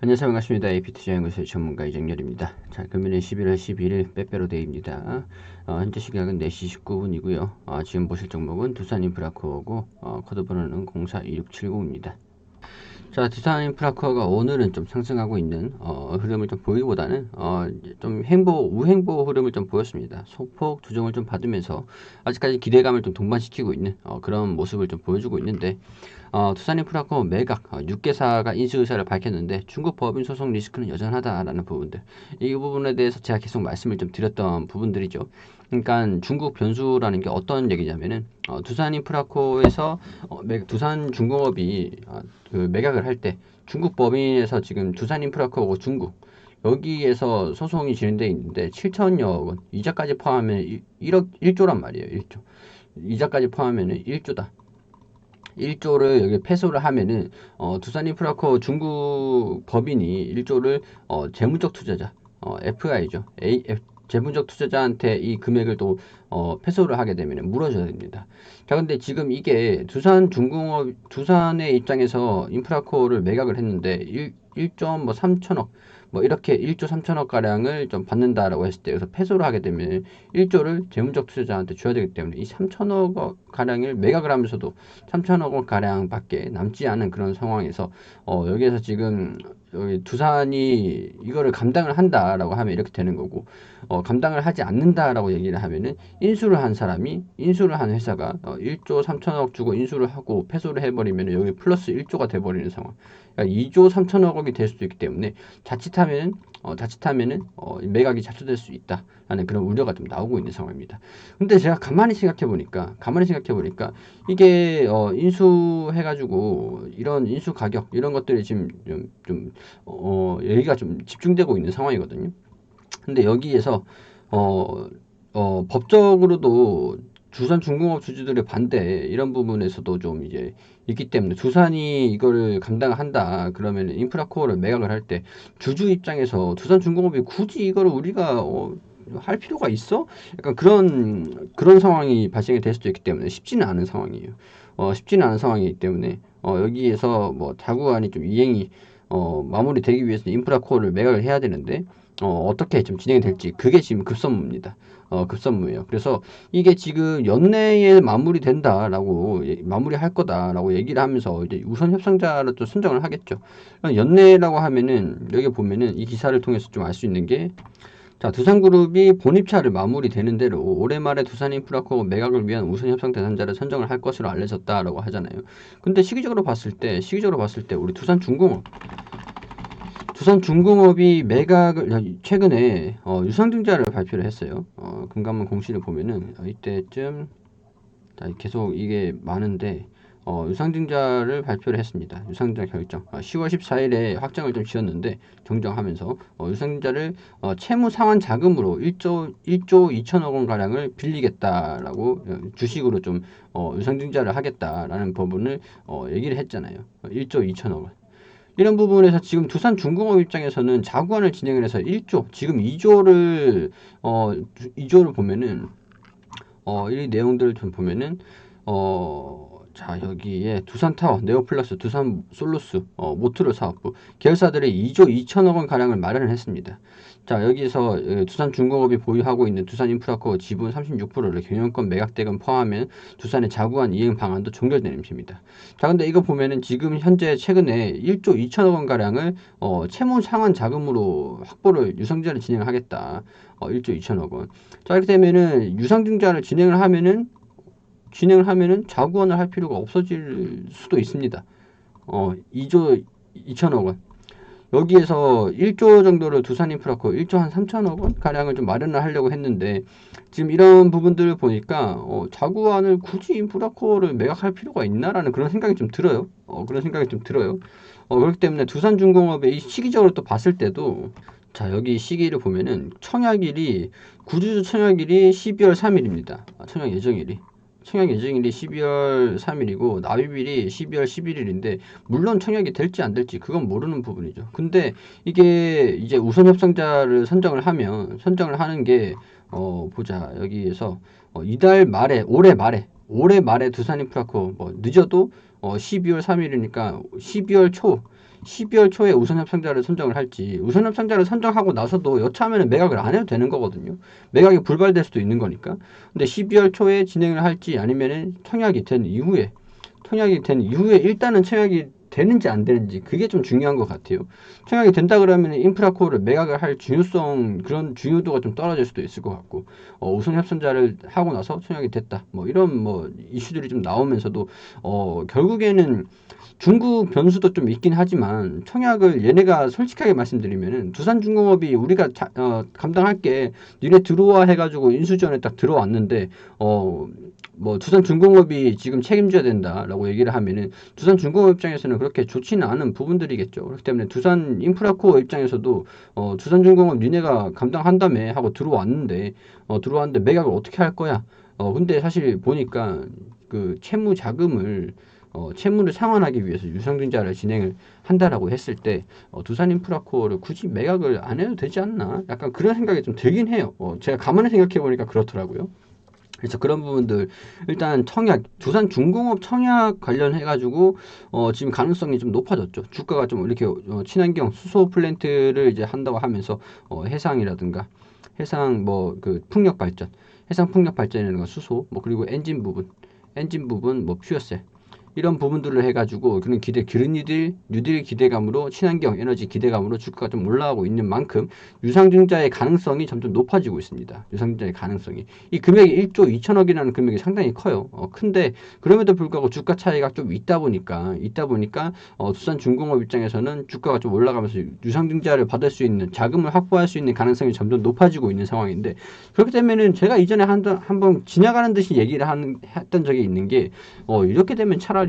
안녕하세요. 반갑습니다. AP투자연구소의 전문가 이정열입니다. 자, 금일은 11월 11일 빼빼로 데이입니다. 현재 시각은 4시 19분이고요. 지금 보실 종목은 두산인프라코어고 코드 번호는 042670입니다. 자, 두산인프라코어가 오늘은 좀 상승하고 있는 흐름을 좀 보이기보다는 좀 우행보 흐름을 좀 보였습니다. 소폭 조정을 좀 받으면서 아직까지 기대감을 좀 동반시키고 있는 그런 모습을 좀 보여주고 있는데 두산인프라코어 매각 6개사가 인수 의사를 밝혔는데 중국 법인 소송 리스크는 여전하다라는 부분들, 이 부분에 대해서 제가 계속 말씀을 좀 드렸던 부분들이죠. 그러니까 중국 변수라는 게 어떤 얘기냐면은 두산인프라코에서 두산중공업이 그 매각을 할 때 중국 법인에서 지금 두산인프라코하고 중국 여기에서 소송이 진행되어 있는데 7천여억 원, 이자까지 포함하면 1억 1조란 말이에요. 1조. 이자까지 포함하면 1조다. 1조를 여기 패소를 하면은 두산인프라코 중국 법인이 1조를 재무적 투자자 FI죠. 재무적 투자자한테 이 금액을 또 패소를 하게 되면 물어줘야 됩니다. 자, 근데 지금 이게 두산의 입장에서 인프라코를 매각을 했는데 1조 3천억 이렇게 1조 3천억 가량을 좀 받는다라고 했을 때, 그래서 패소를 하게 되면 1조를 재무적 투자자한테 줘야 되기 때문에 이 3천억 가량을 매각을 하면서도 3천억 원 가량밖에 남지 않은 그런 상황에서 여기에서 지금 여기 두산이 이거를 감당을 한다라고 하면 이렇게 되는 거고, 감당을 하지 않는다라고 얘기를 하면은 인수를 한 회사가 1조 3천억 주고 인수를 하고 패소를 해버리면 여기 플러스 1조가 돼버리는 상황. 그러니까 2조 3천억 원이 될 수도 있기 때문에 자칫하면은 매각이 자초될 수 있다라는 그런 우려가 좀 나오고 있는 상황입니다. 근데 제가 가만히 생각해 보니까 이게 인수해가지고 이런 인수 가격 이런 것들이 지금 얘기가 좀 집중되고 있는 상황이거든요. 근데 여기에서 법적으로도 두산중공업 주주들의 반대 이런 부분에서도 좀 이제 있기 때문에 두산이 이거를 감당한다 그러면 인프라코어를 매각을 할 때 주주 입장에서 두산중공업이 굳이 이거를 우리가 할 필요가 있어? 약간 그런 상황이 발생이 될 수도 있기 때문에 쉽지는 않은 상황이에요. 쉽지는 않은 상황이기 때문에 여기에서 뭐 자구안이 좀 이행이 마무리되기 위해서는 인프라코어를 매각을 해야 되는데 어떻게 좀 진행이 될지 그게 지금 급선무입니다. 급선무예요. 그래서 이게 지금 연내에 마무리할 거다라고 얘기를 하면서 이제 우선 협상자를 또 선정을 하겠죠. 연내라고 하면은 여기 보면은 이 기사를 통해서 좀 알 수 있는 게, 자, 두산그룹이 본입차를 마무리되는 대로 올해 말에 두산인프라코어 매각을 위한 우선 협상 대상자를 선정을 할 것으로 알려졌다라고 하잖아요. 근데 시기적으로 봤을 때 우리 두산중공업이 매각을 최근에 유상증자를 발표를 했어요. 금감원 공시를 보면은 이때쯤 계속 이게 많은데 유상증자를 발표를 했습니다. 유상증자 결정 10월 14일에 확정을 좀 지었는데 정정하면서 유상증자를 채무 상환 자금으로 1조 2천억 원 가량을 빌리겠다라고 주식으로 좀 유상증자를 하겠다라는 부분을 얘기를 했잖아요. 1조 2천억 원. 이런 부분에서 지금 두산중공업 입장에서는 자구안을 진행을 해서 1조, 지금 2조를 보면은 이 내용들을 좀 보면은 자, 여기에 두산타워, 네오플러스, 두산솔루스, 모트로 사업부 계열사들의 2조 2천억 원 가량을 마련을 했습니다. 자, 여기서 두산중공업이 보유하고 있는 두산인프라코어 지분 36%를 경영권 매각대금 포함하면 두산의 자구안 이행 방안도 종결되는 셈입니다. 자, 근데 이거 보면은 지금 현재 최근에 1조 2천억 원 가량을 채무 상환 자금으로 확보를 유상증자를 진행하겠다. 1조 2천억 원. 자, 이렇게 되면은 유상증자를 진행을 하면은 자구원을 할 필요가 없어질 수도 있습니다. 2조 2천억 원. 여기에서 1조 정도를 두산인프라코 1조 한 3천억 원 가량을 좀 마련을 하려고 했는데, 지금 이런 부분들을 보니까 자구안을 굳이 인프라코를 매각할 필요가 있나라는 그런 생각이 좀 들어요. 그렇기 때문에 두산중공업의 이 시기적으로 또 봤을 때도, 자, 여기 시기를 보면은 구주주 청약일이 12월 3일입니다. 청약 예정일이 12월 3일이고 납입일이 12월 11일인데 물론 청약이 될지 안 될지 그건 모르는 부분이죠. 근데 이게 이제 우선 협상자를 선정을 하는 게 보자, 여기에서 이달 말에 올해 말에 두산인프라코 늦어도 12월 3일이니까 12월 초에 우선 협상자를 선정을 할지, 우선 협상자를 선정하고 나서도 여차하면 매각을 안 해도 되는 거거든요. 매각이 불발될 수도 있는 거니까. 근데 12월 초에 진행을 할지 아니면은 청약이 된 이후에 일단은 청약이 되는지 안 되는지 그게 좀 중요한 것 같아요. 청약이 된다 그러면 인프라코어를 매각을 할 그런 중요도가 좀 떨어질 수도 있을 것 같고, 우선 협상자를 하고 나서 청약이 됐다, 뭐 이런 뭐 이슈들이 좀 나오면서도 결국에는 중국 변수도 좀 있긴 하지만 청약을 얘네가 솔직하게 말씀드리면은 두산중공업이 우리가 감당할게, 니네 들어와 해가지고 인수지원에 딱 들어왔는데 뭐 두산중공업이 지금 책임져야 된다라고 얘기를 하면은 두산중공업 입장에서는 그렇게 좋지는 않은 부분들이겠죠. 그렇기 때문에 두산인프라코어 입장에서도 두산중공업 니네가 감당한다며 하고 들어왔는데 매각을 어떻게 할 거야? 근데 사실 보니까 그 채무를 상환하기 위해서 유상증자를 진행을 한다라고 했을 때 두산인프라코어를 굳이 매각을 안 해도 되지 않나? 약간 그런 생각이 좀 들긴 해요. 제가 가만히 생각해 보니까 그렇더라고요. 그래서 그런 부분들, 일단 두산중공업 청약 관련해가지고 지금 가능성이 좀 높아졌죠. 주가가 좀 이렇게 친환경 수소 플랜트를 이제 한다고 하면서 해상이라든가 해상 뭐 그 풍력 발전, 해상 풍력 발전이라든가 수소, 뭐 그리고 엔진 부분 뭐 퓨어셀, 이런 부분들을 해가지고 그런 그린 뉴딜 기대감으로, 친환경 에너지 기대감으로 주가가 좀 올라가고 있는 만큼 유상증자의 가능성이 점점 높아지고 있습니다. 유상증자의 가능성이. 이 금액이 1조 2천억이라는 금액이 상당히 커요. 큰데 그럼에도 불구하고 주가 차이가 좀 있다 보니까 두산중공업 입장에서는 주가가 좀 올라가면서 유상증자를 받을 수 있는, 자금을 확보할 수 있는 가능성이 점점 높아지고 있는 상황인데, 그렇기 때문에는 제가 이전에 한번 지나가는 듯이 얘기를 했던 적이 있는 게, 이렇게 되면 차라리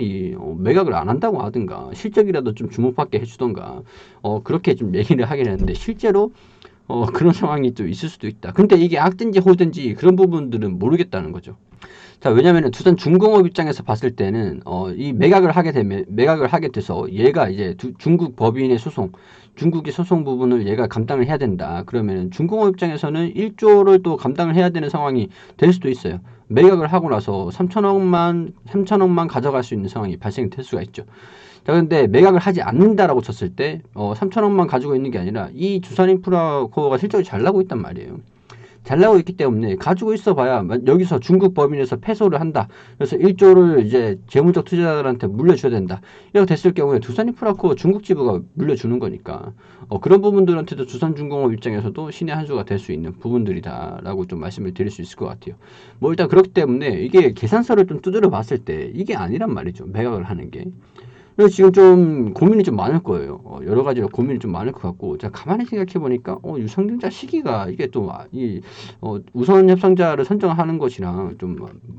매각을 안 한다고 하든가 실적이라도 좀 주목받게 해주던가 그렇게 좀 얘기를 하긴 했는데, 실제로 그런 상황이 좀 있을 수도 있다. 근데 이게 악든지 호든지 그런 부분들은 모르겠다는 거죠. 자, 왜냐면은 두산중공업 입장에서 봤을 때는 이 매각을 하게 돼서 얘가 이제 중국 법인의 중국의 소송 부분을 얘가 감당을 해야 된다. 그러면 중공업 입장에서는 1조를 또 감당을 해야 되는 상황이 될 수도 있어요. 매각을 하고 나서 3천억만 가져갈 수 있는 상황이 발생될 수가 있죠. 자, 근데 매각을 하지 않는다라고 쳤을 때 3천억만 가지고 있는 게 아니라 이 두산인프라코어가 실적이 잘 나고 있단 말이에요. 잘 나오고 있기 때문에 가지고 있어 봐야 여기서 중국 법인에서 패소를 한다. 그래서 1조를 이제 재무적 투자자들한테 물려줘야 된다. 이렇게 됐을 경우에 두산인프라코어 중국 지부가 물려주는 거니까 그런 부분들한테도 두산중공업 입장에서도 신의 한 수가 될 수 있는 부분들이다라고 좀 말씀을 드릴 수 있을 것 같아요. 뭐 일단 그렇기 때문에 이게 계산서를 좀 두드려 봤을 때 이게 아니란 말이죠. 매각을 하는 게. 그래서 지금 좀 고민이 좀 많을 거예요. 여러 가지로 고민이 좀 많을 것 같고, 제가 가만히 생각해 보니까 유상증자 시기가 이게 또 우선 협상자를 선정하는 것이랑 좀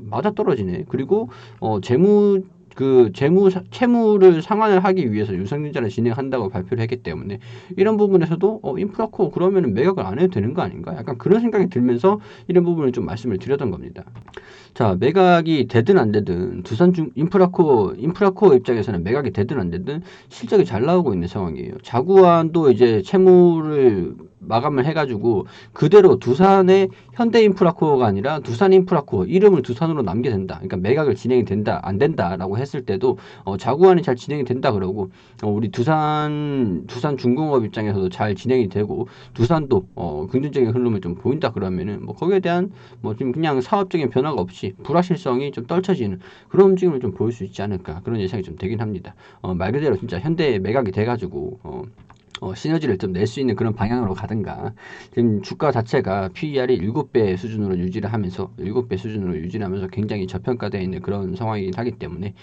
맞아떨어지네. 그리고 채무를 상환을 하기 위해서 유상증자를 진행한다고 발표를 했기 때문에 이런 부분에서도 인프라코어 그러면은 매각을 안 해도 되는 거 아닌가? 약간 그런 생각이 들면서 이런 부분을 좀 말씀을 드렸던 겁니다. 자, 매각이 되든 안 되든 인프라코어 입장에서는 매각이 되든 안 되든 실적이 잘 나오고 있는 상황이에요. 자구안도 이제 채무를 마감을 해가지고 그대로 두산의 현대인프라코어가 아니라 두산인프라코어 이름을 두산으로 남게 된다. 그러니까 매각을 진행이 된다, 안 된다라고 했을 때도 자구안이 잘 진행이 된다 그러고 우리 두산중공업 입장에서도 잘 진행이 되고 두산도 긍정적인 흐름을 좀 보인다 그러면은 뭐 거기에 대한 뭐 좀 그냥 사업적인 변화가 없이 불확실성이 좀 떨쳐지는 그런 움직임을 좀 보일 수 있지 않을까, 그런 예상이 좀 되긴 합니다. 말 그대로 진짜 현대 매각이 돼가지고 시너지를 좀 낼 수 있는 그런 방향으로 가든가, 지금 주가 자체가 PER이 7배 수준으로 유지를 하면서 굉장히 저평가되어 있는 그런 상황이긴 하기 때문에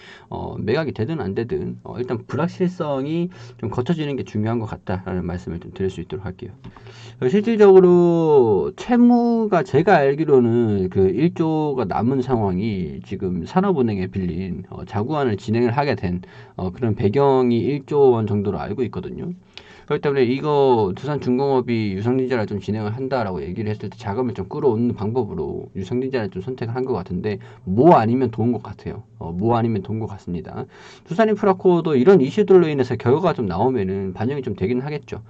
매각이 되든 안 되든 일단 불확실성이 좀 거쳐지는 게 중요한 것 같다라는 말씀을 좀 드릴 수 있도록 할게요. 실질적으로 채무가 제가 알기로는 그 1조가 남은 상황이 지금 산업은행에 빌린 자구안을 진행을 하게 된 그런 배경이 1조 원 정도로 알고 있거든요. 그렇기 때문에 이거 두산중공업이 유상증자를 좀 진행을 한다라고 얘기를 했을 때 자금을 좀 끌어오는 방법으로 유상증자를 좀 선택을 한 것 같은데, 뭐 아니면 도운 것 같아요. 뭐 아니면 도운 것 같습니다. 두산인프라코어도 이런 이슈들로 인해서 결과가 좀 나오면은 반영이 좀 되긴 하겠죠.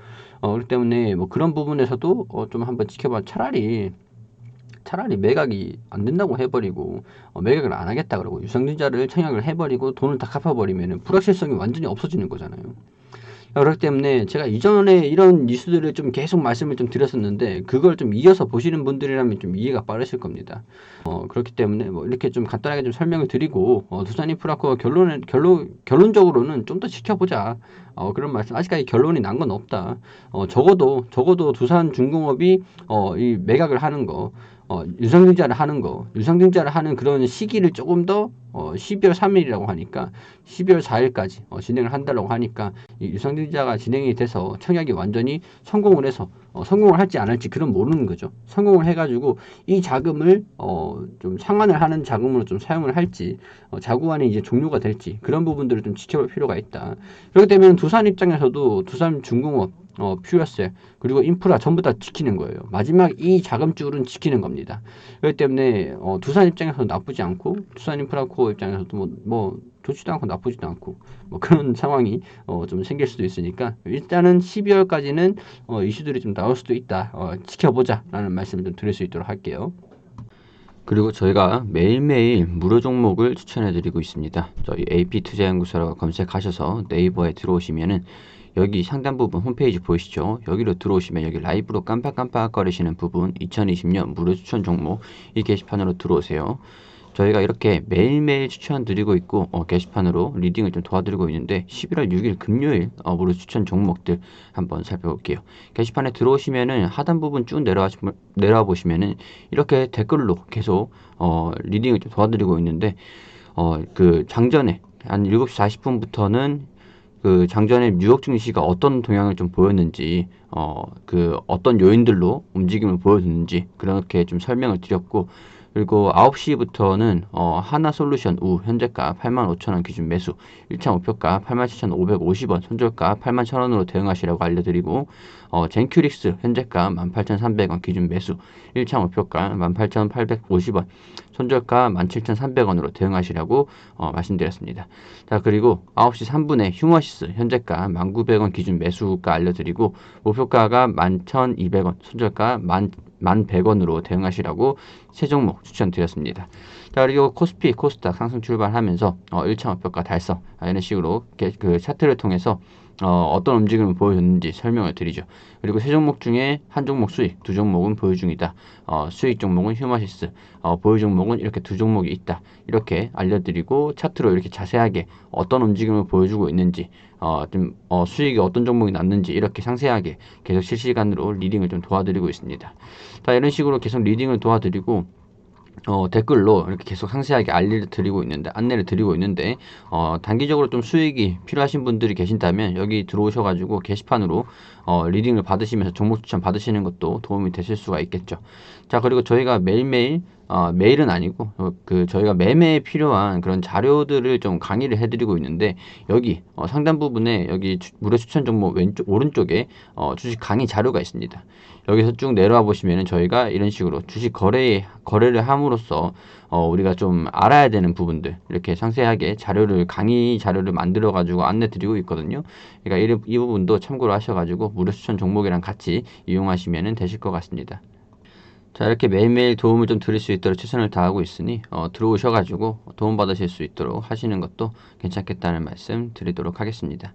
그렇기 때문에 뭐 그런 부분에서도 좀 한번 지켜봐. 차라리 차라리 매각이 안 된다고 해버리고 매각을 안 하겠다 그러고 유상증자를 청약을 해버리고 돈을 다 갚아버리면 불확실성이 완전히 없어지는 거잖아요. 그렇기 때문에 제가 이전에 이런 뉴스들을 좀 계속 말씀을 좀 드렸었는데 그걸 좀 이어서 보시는 분들이라면 좀 이해가 빠르실 겁니다. 그렇기 때문에 뭐 이렇게 좀 간단하게 좀 설명을 드리고 두산인프라코어 결론적으로는 좀 더 지켜보자. 그런 말씀. 아직까지 결론이 난 건 없다. 적어도 두산중공업이 이 매각을 하는 거, 유상증자를 하는 그런 시기를 조금 더 12월 3일이라고 하니까 12월 4일까지 진행을 한다고 하니까 이 유상증자가 진행이 돼서 청약이 완전히 성공을 해서 성공을 할지 안 할지 그건 모르는 거죠. 성공을 해가지고 이 자금을 좀 상환을 하는 자금으로 좀 사용을 할지 자구안이 이제 종료가 될지 그런 부분들을 좀 지켜볼 필요가 있다. 그렇기 때문에 두산 입장에서도 두산중공업 퓨어셀 그리고 인프라 전부 다 지키는 거예요. 마지막 이 자금줄은 지키는 겁니다. 그렇기 때문에 두산 입장에서도 나쁘지 않고 두산인프라코어 입장에서도 뭐 좋지도 않고 나쁘지도 않고 뭐 그런 상황이 좀 생길 수도 있으니까 일단은 12월까지는 이슈들이 좀 나올 수도 있다. 지켜보자 라는 말씀을 좀 드릴 수 있도록 할게요. 그리고 저희가 매일매일 무료 종목을 추천해드리고 있습니다. 저희 AP투자연구소라고 검색하셔서 네이버에 들어오시면은 여기 상단 부분 홈페이지 보이시죠? 여기로 들어오시면 여기 라이브로 깜빡깜빡 거리시는 부분 2020년 무료 추천 종목 이 게시판으로 들어오세요. 저희가 이렇게 매일매일 추천드리고 있고 게시판으로 리딩을 좀 도와드리고 있는데 11월 6일 금요일 무료 추천 종목들 한번 살펴볼게요. 게시판에 들어오시면은 하단 부분 쭉 내려와 보시면은 이렇게 댓글로 계속 리딩을 좀 도와드리고 있는데 그 장전에 한 7시 40분부터는 그 장전에 뉴욕 증시가 어떤 동향을 좀 보였는지 그 어떤 요인들로 움직임을 보여줬는지 그렇게 좀 설명을 드렸고 그리고 9시부터는 하나솔루션 우 현재가 85,000원 기준 매수 1차 목표가 87,550원 손절가 81,000원으로 대응하시라고 알려드리고 젠큐릭스 현재가 18,300원 기준 매수 1차 목표가 18,850원 손절가 17,300원으로 대응하시라고 말씀드렸습니다. 자 그리고 9시 3분에 휴머시스 현재가 1,900원 기준 매수가 알려드리고 목표가가 11,200원 손절가 1,100원으로 대응하시라고 세 종목 추천드렸습니다. 자 그리고 코스피, 코스닥 상승 출발하면서 1차 목표가 달성 이런 식으로 그 차트를 통해서 어떤 움직임을 보여줬는지 설명을 드리죠. 그리고 세 종목 중에 한 종목 수익, 두 종목은 보유 중이다. 수익 종목은 휴머시스, 보유 종목은 이렇게 두 종목이 있다. 이렇게 알려드리고 차트로 이렇게 자세하게 어떤 움직임을 보여주고 있는지 수익이 어떤 종목이 났는지 이렇게 상세하게 계속 실시간으로 리딩을 좀 도와드리고 있습니다. 자 이런 식으로 계속 리딩을 도와드리고 댓글로 이렇게 계속 상세하게 안내를 드리고 있는데 단기적으로 좀 수익이 필요하신 분들이 계신다면 여기 들어오셔가지고 게시판으로 리딩을 받으시면서 종목 추천 받으시는 것도 도움이 되실 수가 있겠죠. 자 그리고 저희가 매일매일 매일은 아니고 저희가 매매에 필요한 그런 자료들을 좀 강의를 해드리고 있는데 여기 상단 부분에 여기 무료 추천 종목 오른쪽에 주식 강의 자료가 있습니다. 여기서 쭉 내려와 보시면은 저희가 이런 식으로 주식 거래를 함으로써 우리가 좀 알아야 되는 부분들 이렇게 상세하게 강의 자료를 만들어 가지고 안내 드리고 있거든요. 그러니까 이 부분도 참고로 하셔가지고 무료 추천 종목이랑 같이 이용하시면 되실 것 같습니다. 자 이렇게 매일매일 도움을 좀 드릴 수 있도록 최선을 다하고 있으니 들어오셔가지고 도움 받으실 수 있도록 하시는 것도 괜찮겠다는 말씀 드리도록 하겠습니다.